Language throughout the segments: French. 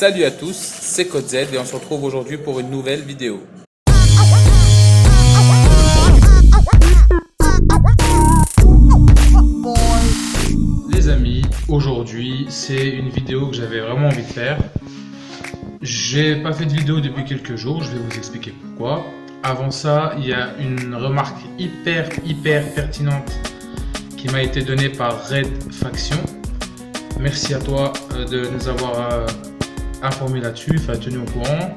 Salut à tous, c'est CodeZ et on se retrouve aujourd'hui pour une nouvelle vidéo. Les amis, aujourd'hui c'est une vidéo que j'avais vraiment envie de faire. J'ai pas fait de vidéo depuis quelques jours, je vais vous expliquer pourquoi. Avant ça, il y a une remarque hyper pertinente qui m'a été donnée par Red Faction. Merci à toi de nous avoir informé là-dessus, tenu au courant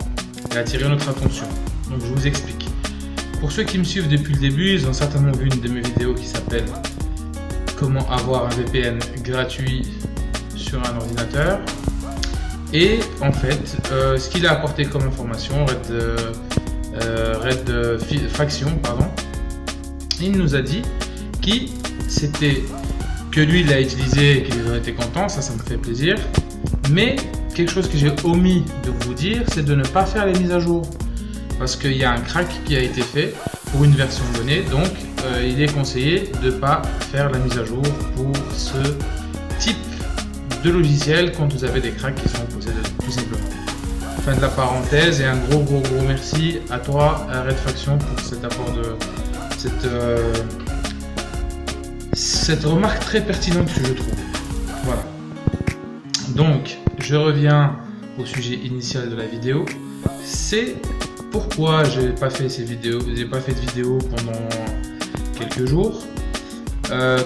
et attiré notre attention. Donc je vous explique. Pour ceux qui me suivent depuis le début, ils ont certainement vu une de mes vidéos qui s'appelle Comment avoir un VPN gratuit sur un ordinateur. Et en fait, ce qu'il a apporté comme information, Red Faction, il nous a dit que lui il l'a utilisé et qu'il en était content, ça me fait plaisir. Mais quelque chose que j'ai omis de vous dire, c'est de ne pas faire les mises à jour. Parce qu'il y a un crack qui a été fait pour une version donnée, donc il est conseillé de ne pas faire la mise à jour pour ce type de logiciel quand vous avez des cracks qui sont posés tout simplement. Fin de la parenthèse et un gros merci à toi Red Faction pour cet apport de cette remarque très pertinente que je trouve. Voilà. Donc je reviens au sujet initial de la vidéo. C'est pourquoi j'ai pas fait de vidéo pendant quelques jours.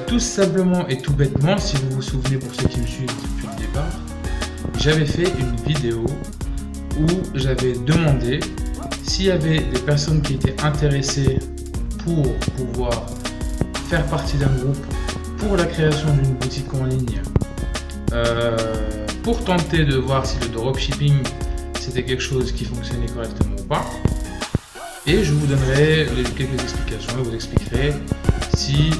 Tout simplement et tout bêtement, si vous vous souvenez, pour ceux qui me suivent depuis le départ, j'avais fait une vidéo où j'avais demandé s'il y avait des personnes qui étaient intéressées pour pouvoir faire partie d'un groupe pour la création d'une boutique en ligne, pour tenter de voir si le dropshipping c'était quelque chose qui fonctionnait correctement ou pas. Et je vous donnerai quelques explications et vous expliquerai si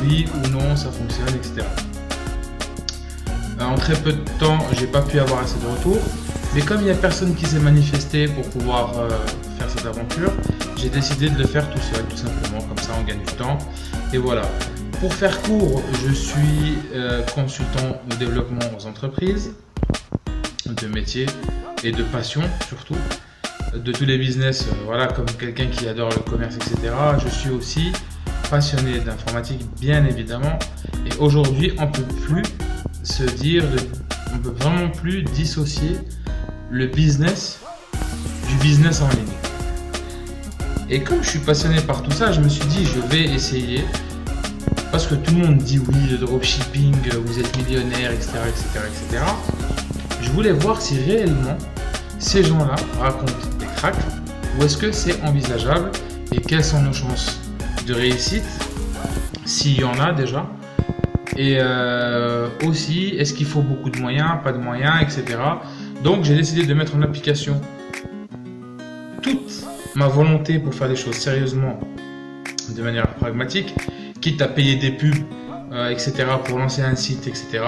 oui ou non ça fonctionne, etc. En très peu de temps, j'ai pas pu avoir assez de retours, mais comme il n'y a personne qui s'est manifesté pour pouvoir faire cette aventure, j'ai décidé de le faire tout seul, tout simplement, comme ça on gagne du temps. Et voilà. Pour faire court, je suis consultant au développement aux entreprises, de métier et de passion surtout, de tous les business, comme quelqu'un qui adore le commerce, etc. Je suis aussi passionné d'informatique, bien évidemment, et aujourd'hui on peut vraiment plus dissocier le business du business en ligne. Et comme je suis passionné par tout ça, je me suis dit je vais essayer, parce que tout le monde dit oui, le dropshipping, vous êtes millionnaire, etc. Je voulais voir si réellement ces gens-là racontent des cracks, ou est-ce que c'est envisageable et quelles sont nos chances de réussite, s'il y en a déjà, et aussi est-ce qu'il faut beaucoup de moyens, pas de moyens, etc. Donc j'ai décidé de mettre en application toute ma volonté pour faire des choses sérieusement, de manière pragmatique, quitte à payer des pubs, etc. pour lancer un site, etc.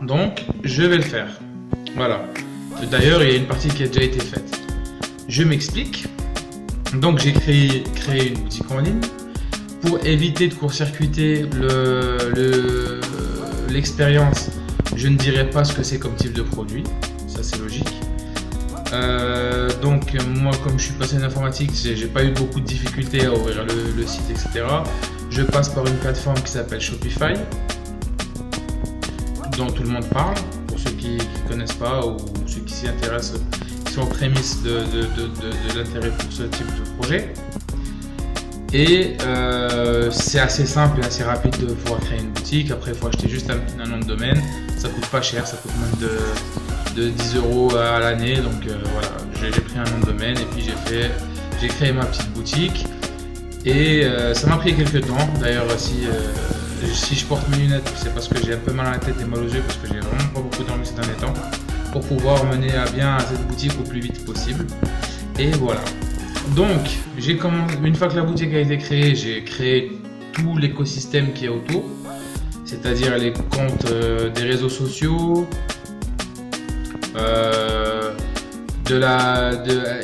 Donc je vais le faire. Voilà. D'ailleurs, il y a une partie qui a déjà été faite. Je m'explique. Donc j'ai créé une boutique en ligne pour éviter de court-circuiter l'expérience. Je ne dirai pas ce que c'est comme type de produit, ça c'est logique. Donc moi, comme je suis passionné d'informatique, j'ai pas eu beaucoup de difficultés à ouvrir le site, etc. Je passe par une plateforme qui s'appelle Shopify, dont tout le monde parle, pour ceux qui ne connaissent pas ou ceux qui s'y intéressent, qui sont aux prémices de l'intérêt pour ce type de projet. Et c'est assez simple et assez rapide de pouvoir créer une boutique. Après, il faut acheter juste un nom de domaine. Ça coûte pas cher, ça coûte moins de 10 € à l'année. Donc voilà, j'ai pris un nom de domaine et puis j'ai créé ma petite boutique. Et ça m'a pris quelques temps. D'ailleurs, si je porte mes lunettes, c'est parce que j'ai un peu mal à la tête et mal aux yeux, parce que j'ai vraiment pas beaucoup dormi ces derniers temps, pour pouvoir mener à bien cette boutique au plus vite possible. Et voilà. Donc, une fois que la boutique a été créée, j'ai créé tout l'écosystème qui est autour, c'est-à-dire les comptes des réseaux sociaux,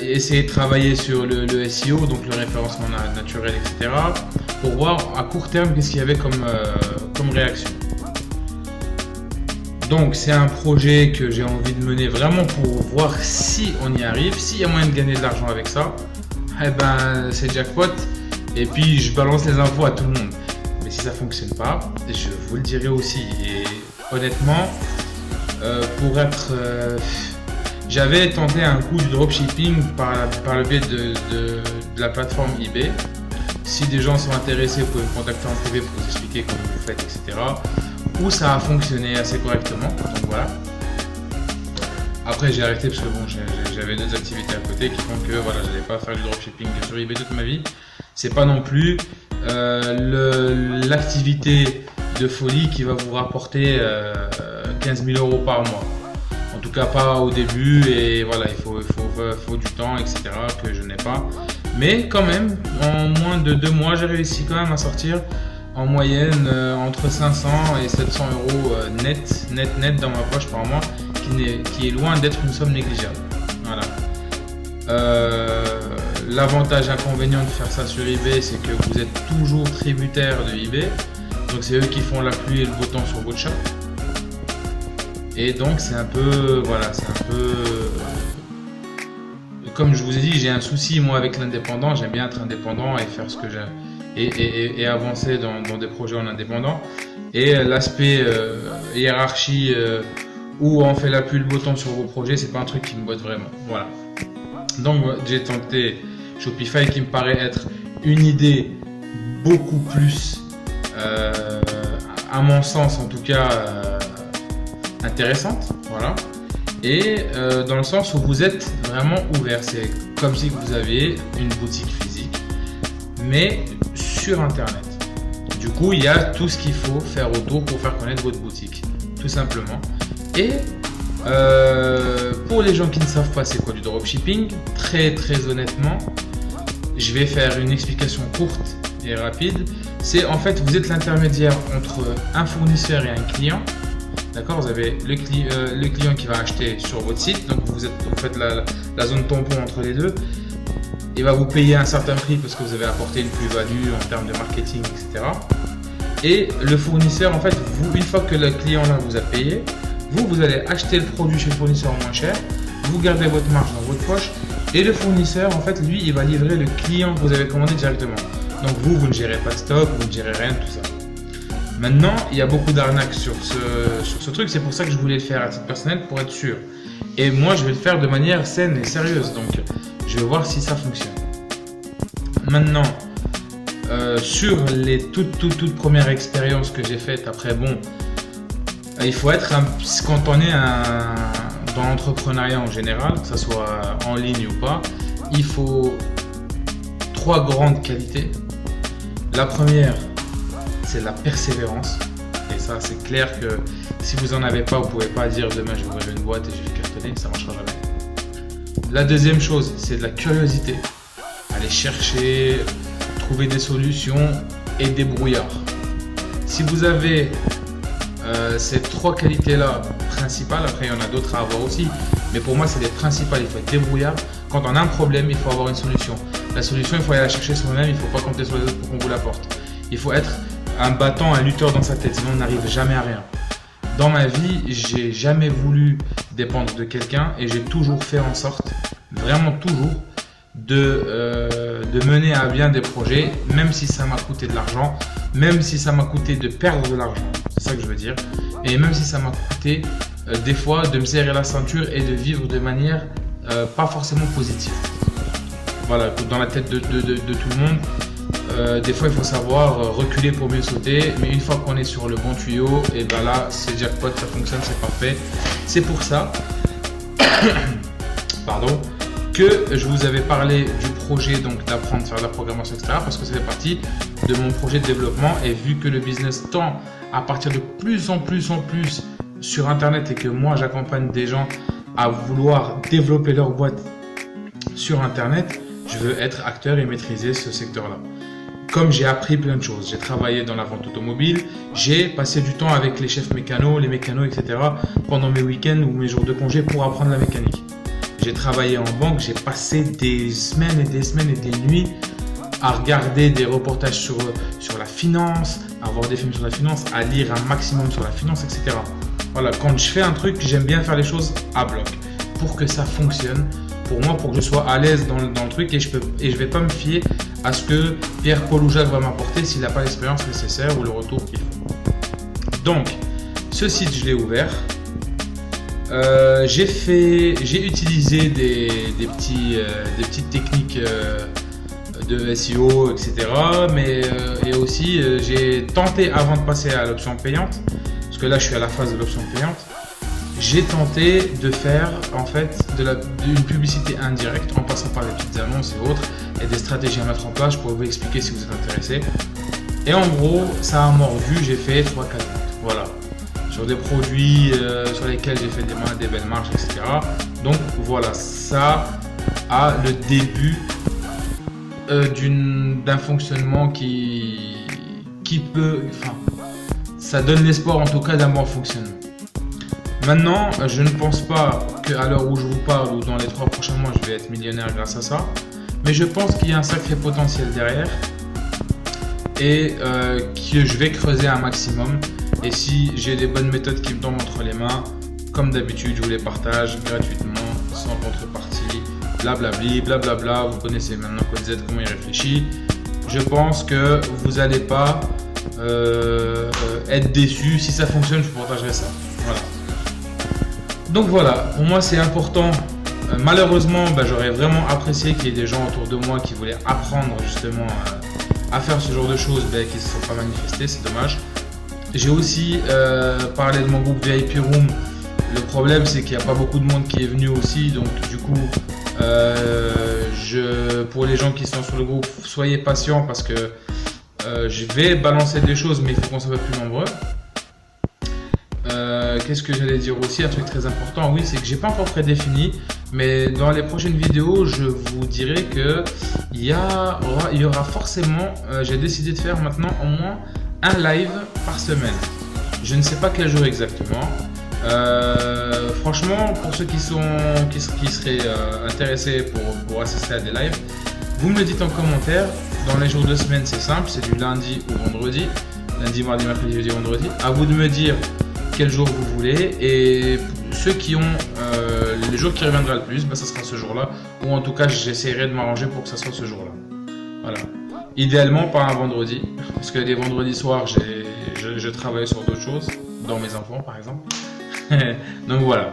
essayer de travailler sur le SEO, donc le référencement naturel, etc. pour voir à court terme qu'est-ce qu'il y avait comme réaction. Donc c'est un projet que j'ai envie de mener vraiment pour voir si on y arrive, s'il y a moyen de gagner de l'argent avec ça, eh ben c'est jackpot. Et puis je balance les infos à tout le monde. Mais si ça fonctionne pas, je vous le dirai aussi. Et honnêtement, j'avais tenté un coup du dropshipping par le biais de la plateforme eBay. Si des gens sont intéressés, vous pouvez me contacter en privé pour vous expliquer comment vous faites, etc. Où ça a fonctionné assez correctement. Donc voilà. Après j'ai arrêté parce que bon, j'avais d'autres activités à côté qui font que voilà, j'allais pas faire du dropshipping sur eBay toute ma vie. C'est pas non plus l'activité de folie qui va vous rapporter 15 000 € par mois. En tout cas pas au début, et voilà, il faut du temps, etc. que je n'ai pas. Mais quand même, en moins de 2 mois, j'ai réussi quand même à sortir en moyenne entre 500 et 700 € net dans ma poche par mois, qui est loin d'être une somme négligeable. Voilà. L'avantage inconvénient de faire ça sur eBay, c'est que vous êtes toujours tributaire de eBay. Donc c'est eux qui font la pluie et le beau temps sur votre shop. Et donc c'est un peu, voilà, comme je vous ai dit, j'ai un souci moi avec l'indépendant. J'aime bien être indépendant et faire ce que j'aime et avancer dans des projets en indépendant. Et l'aspect hiérarchie où on fait la pluie et le beau temps sur vos projets, c'est pas un truc qui me botte vraiment. Voilà. Donc j'ai tenté Shopify, qui me paraît être une idée beaucoup plus, à mon sens en tout cas, intéressante. Voilà. Et dans le sens où vous êtes vraiment ouvert. C'est comme si vous aviez une boutique physique, mais sur internet. Du coup, il y a tout ce qu'il faut faire autour pour faire connaître votre boutique, tout simplement. Et pour les gens qui ne savent pas c'est quoi du dropshipping, très honnêtement, je vais faire une explication courte et rapide. C'est en fait, vous êtes l'intermédiaire entre un fournisseur et un client. D'accord, vous avez le client qui va acheter sur votre site, donc vous faites la zone tampon entre les deux. Il va vous payer un certain prix parce que vous avez apporté une plus-value en termes de marketing, etc. Et le fournisseur, en fait, une fois que le client là vous a payé, vous allez acheter le produit chez le fournisseur moins cher, vous gardez votre marge dans votre poche, et le fournisseur, en fait, lui, il va livrer le client que vous avez commandé directement. Donc vous ne gérez pas de stock, vous ne gérez rien de tout ça. Maintenant, il y a beaucoup d'arnaques sur ce truc, c'est pour ça que je voulais le faire à titre personnel pour être sûr. Et moi, je vais le faire de manière saine et sérieuse, donc je vais voir si ça fonctionne. Dans les toutes premières expériences que j'ai faites, après bon, il faut être quand on est dans l'entrepreneuriat en général, que ce soit en ligne ou pas, il faut 3 grandes qualités. La première, c'est la persévérance. Et ça, c'est clair que si vous en avez pas, vous pouvez pas dire demain je vais ouvrir une boîte et je vais cartonner, ça marchera jamais. La deuxième chose, c'est de la curiosité. Aller chercher, trouver des solutions et des brouillards. Si vous avez ces 3 qualités-là principales, après il y en a d'autres à avoir aussi, mais pour moi c'est les principales. Il faut être débrouillard. Quand on a un problème, il faut avoir une solution. La solution, il faut aller la chercher soi-même, il ne faut pas compter sur les autres pour qu'on vous l'apporte. Il faut être un battant, un lutteur dans sa tête, sinon on n'arrive jamais à rien. Dans ma vie, j'ai jamais voulu dépendre de quelqu'un et j'ai toujours fait en sorte, vraiment toujours, de mener à bien des projets, même si ça m'a coûté de l'argent, même si ça m'a coûté de perdre de l'argent, c'est ça que je veux dire, et même si ça m'a coûté des fois de me serrer la ceinture et de vivre de manière pas forcément positive. Voilà, dans la tête de tout le monde, des fois il faut savoir reculer pour mieux sauter, mais une fois qu'on est sur le bon tuyau, et ben là c'est jackpot, ça fonctionne, c'est parfait. C'est pour ça pardon, que je vous avais parlé du projet donc d'apprendre à faire de la programmation, etc. parce que ça fait partie de mon projet de développement, et vu que le business tend à partir de plus en plus sur internet et que moi j'accompagne des gens à vouloir développer leur boîte sur internet, je veux être acteur et maîtriser ce secteur-là. Comme j'ai appris plein de choses, j'ai travaillé dans la vente automobile, j'ai passé du temps avec les chefs mécanos, les mécanos, etc. pendant mes week-ends ou mes jours de congé pour apprendre la mécanique. J'ai travaillé en banque, j'ai passé des semaines et des nuits à regarder des reportages sur la finance, à voir des films sur la finance, à lire un maximum sur la finance, etc. Voilà, quand je fais un truc, j'aime bien faire les choses à bloc pour que ça fonctionne. Pour moi, pour que je sois à l'aise dans le truc et je vais pas me fier à ce que Pierre, Paul ou Jacques va m'apporter s'il n'a pas l'expérience nécessaire ou le retour qu'il faut. Donc, ce site, je l'ai ouvert. J'ai utilisé des petites techniques de SEO, etc. Mais et aussi, j'ai tenté avant de passer à l'option payante, parce que là, je suis à la phase de l'option payante. J'ai tenté de faire en fait d'une publicité indirecte en passant par des petites annonces et autres et des stratégies à mettre en place. Je pourrais vous expliquer si vous êtes intéressé. Et en gros, ça a mordu, j'ai fait 3-4 ventes. Voilà. Sur des produits sur lesquels j'ai fait des belles marges, etc. Donc voilà, ça a le début d'un fonctionnement qui peut, enfin, ça donne l'espoir en tout cas d'un bon fonctionnement. Maintenant, je ne pense pas qu'à l'heure où je vous parle ou dans les 3 prochains mois, je vais être millionnaire grâce à ça. Mais je pense qu'il y a un sacré potentiel derrière et que je vais creuser un maximum. Et si j'ai des bonnes méthodes qui me tombent entre les mains, comme d'habitude, je vous les partage gratuitement, sans contrepartie, blablabli, blablabla. Vous connaissez maintenant Code Z, comment il réfléchit. Je pense que vous n'allez pas être déçus. Si ça fonctionne, je vous partagerai ça. Voilà. Donc voilà, pour moi c'est important. Malheureusement, j'aurais vraiment apprécié qu'il y ait des gens autour de moi qui voulaient apprendre justement à faire ce genre de choses, qui ne se sont pas manifestés, c'est dommage. J'ai aussi parlé de mon groupe VIP Room. Le problème c'est qu'il n'y a pas beaucoup de monde qui est venu aussi, donc du coup pour les gens qui sont sur le groupe, soyez patients parce que je vais balancer des choses, mais il faut qu'on soit plus nombreux. Qu'est-ce que j'allais dire aussi, un truc très important, oui, c'est que j'ai pas encore prédéfini, mais dans les prochaines vidéos, je vous dirai que il y aura forcément, j'ai décidé de faire maintenant au moins un live par semaine. Je ne sais pas quel jour exactement. Franchement, pour ceux qui seraient intéressés pour assister à des lives, vous me le dites en commentaire. Dans les jours de semaine, c'est simple, c'est du lundi au vendredi, lundi, mardi, mercredi, jeudi, vendredi. À vous de me dire quel jour vous voulez, et ceux qui ont le jour qui reviendra le plus, ça sera ce jour-là, ou en tout cas j'essaierai de m'arranger pour que ça soit ce jour-là. Voilà. Idéalement pas un vendredi, parce que les vendredis soirs je travaille sur d'autres choses, dans mes enfants par exemple. Donc voilà.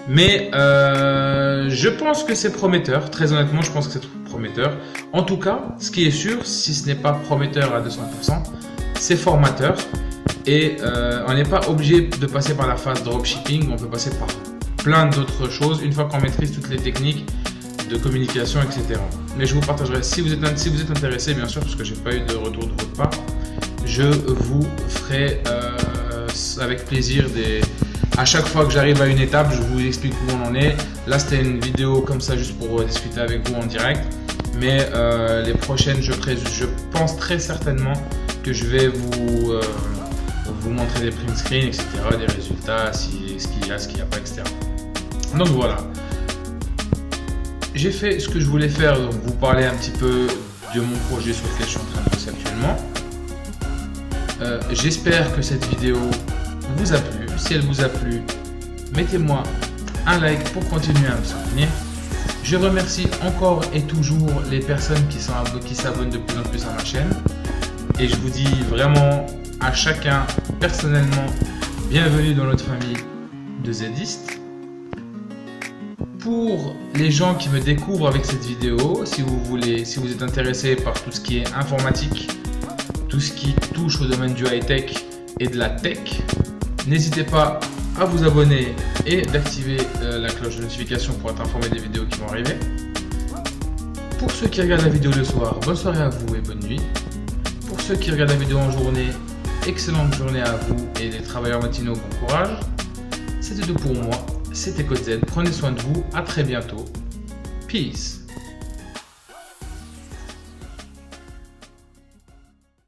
Mais je pense que c'est prometteur, très honnêtement je pense que c'est prometteur. En tout cas, ce qui est sûr, si ce n'est pas prometteur à 200%, c'est formateur. Et on n'est pas obligé de passer par la phase dropshipping, on peut passer par plein d'autres choses une fois qu'on maîtrise toutes les techniques de communication, etc. Mais je vous partagerai, si vous êtes intéressé, bien sûr, parce que j'ai pas eu de retour de votre part, je vous ferai avec plaisir à chaque fois que j'arrive à une étape, je vous explique où on en est. Là, c'était une vidéo comme ça, juste pour discuter avec vous en direct. Mais les prochaines, je pense très certainement que je vais vous montrer des print screens, etc., des résultats, ce qu'il y a, ce qu'il n'y a pas, etc. Donc voilà. J'ai fait ce que je voulais faire, donc vous parler un petit peu de mon projet sur lequel je suis en train de bosser actuellement. J'espère que cette vidéo vous a plu. Si elle vous a plu, mettez-moi un like pour continuer à me soutenir. Je remercie encore et toujours les personnes qui s'abonnent de plus en plus à ma chaîne. Et je vous dis vraiment à chacun personnellement, bienvenue dans notre famille de Zistes. Pour les gens qui me découvrent avec cette vidéo, si vous êtes intéressé par tout ce qui est informatique, tout ce qui touche au domaine du high-tech et de la tech, n'hésitez pas à vous abonner et d'activer la cloche de notification pour être informé des vidéos qui vont arriver. Pour ceux qui regardent la vidéo le soir, bonne soirée à vous et bonne nuit. Pour ceux qui regardent la vidéo en journée, excellente journée à vous, et les travailleurs matinaux, bon courage. C'était tout pour moi, c'était Code Z, prenez soin de vous, à très bientôt. Peace.